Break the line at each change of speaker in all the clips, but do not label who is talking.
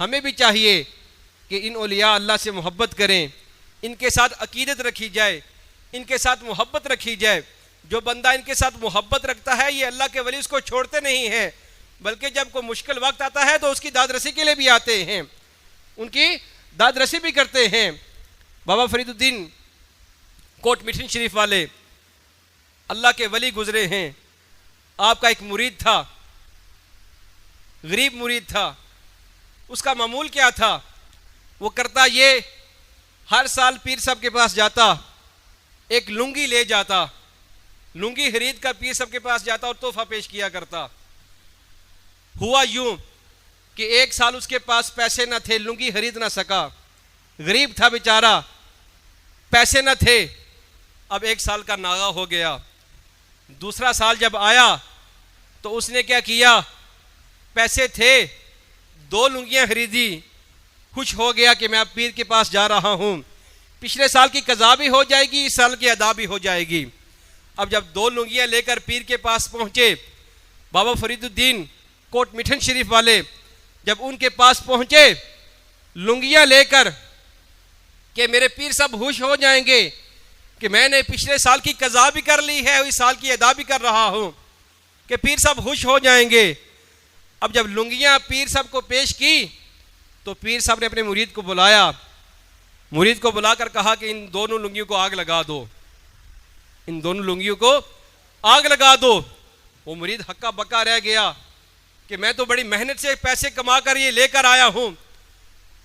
हमें भी चाहिए कि इन औलिया अल्लाह से मोहब्बत करें, इनके साथ अकीदत रखी जाए, इनके साथ मोहब्बत रखी जाए। जो बंदा इनके साथ मोहब्बत रखता है ये अल्लाह के वली उसको छोड़ते नहीं हैं, बल्कि जब कोई मुश्किल वक्त आता है तो उसकी दादरसी के लिए भी आते हैं, उनकी दादरसी भी करते हैं। बाबा फरीदुद्दीन कोट मिशन शरीफ वाले अल्लाह के वली गुजरे हैं। आपका एक मुरीद था, गरीब मुरीद था। उसका मामूल क्या था? वो करता ये, हर साल पीर साहब के पास जाता, एक लुंगी ले जाता, लुंगी खरीद कर पीर साहब के पास जाता और तोहफा पेश किया करता। हुआ यूं कि एक साल उसके पास पैसे न थे, लुंगी खरीद ना सका, गरीब था बेचारा, पैसे न थे। अब एक साल का नागा हो गया। दूसरा साल जब आया तो उसने क्या किया? पैसे थे, 2 लुंगियां खरीदी, खुश हो गया कि मैं अब पीर के पास जा रहा हूं, पिछले साल की कज़ा भी हो जाएगी, इस साल की अदा भी हो जाएगी। अब जब 2 लुंगियां लेकर पीर के पास पहुंचे, बाबा फरीदुद्दीन कोट मिठन शरीफ वाले जब उनके पास पहुंचे लुंगियां लेकर कि मेरे पीर साहब खुश हो जाएंगे कि मैंने पिछले साल की कज़ा भी कर ली है, इस साल की अदा भी कर रहा हूं, कि पीर साहब खुश हो जाएंगे। अब जब लुंगियां पीर साहब को पेश की तो पीर साहब ने अपने मुरीद को बुलाया, मुरीद को बुलाकर कहा कि इन दोनों लुंगियों को आग लगा दो, इन दोनों लुंगियों को आग लगा दो। वो मुरीद हक्का बक्का रह गया कि मैं तो बड़ी मेहनत से पैसे कमा कर ये लेकर आया हूं,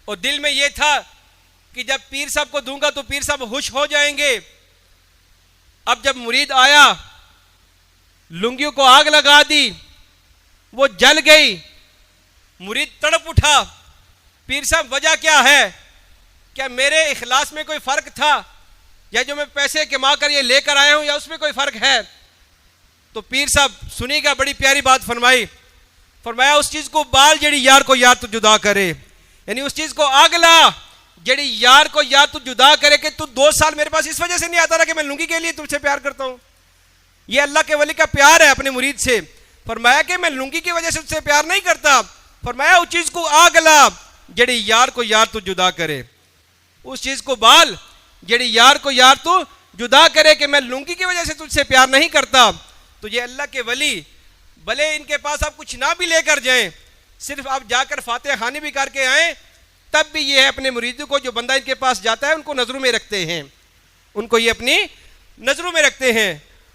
और दिल में ये था कि जब पीर साहब को दूंगा तो पीर साहब खुश हो जाएंगे। अब जब मुरीद आया, लुंगियों को आग लगा दी, वो जल गई, मुरीद तड़प उठा, पीर साहब वजह क्या है? क्या मेरे इखलास में कोई फर्क था, या जो मैं पैसे कमा कर ये लेकर आया हूं या उसमें कोई फर्क है? तो पीर साहब सुनिएगा, बड़ी प्यारी बात फरमाया उस चीज को बाल जड़ी यार को यार तू जुदा करे, यानी उस चीज को अगला जड़ी यार को यार तू जुदा करे कि तू 2 साल मेरे पास इस वजह से नहीं आता रहा कि मैं लुंगी के लिए तुझसे प्यार करता हूं। ये अल्लाह के वली का प्यार है अपने मुरीद से। फरमाया कि मैं लुंगी की वजह से तुझसे प्यार नहीं करता, फरमाया उस चीज को अगला जड़ी यार को यार तू जुदा करे, उस चीज को बाल जड़ी यार को यार तू जुदा करे कि मैं लुंगी की वजह से तुझसे प्यार नहीं करता। तो ये अल्लाह के वली भले इनके पास आप कुछ ना भी लेकर जाएं, सिर्फ आप जाकर फातिहा खानी भी करके आए, तब भी ये है अपने मुरीदों को, जो बंदा इनके पास जाता है उनको नजरों में रखते हैं, उनको ये अपनी नजरों में रखते हैं।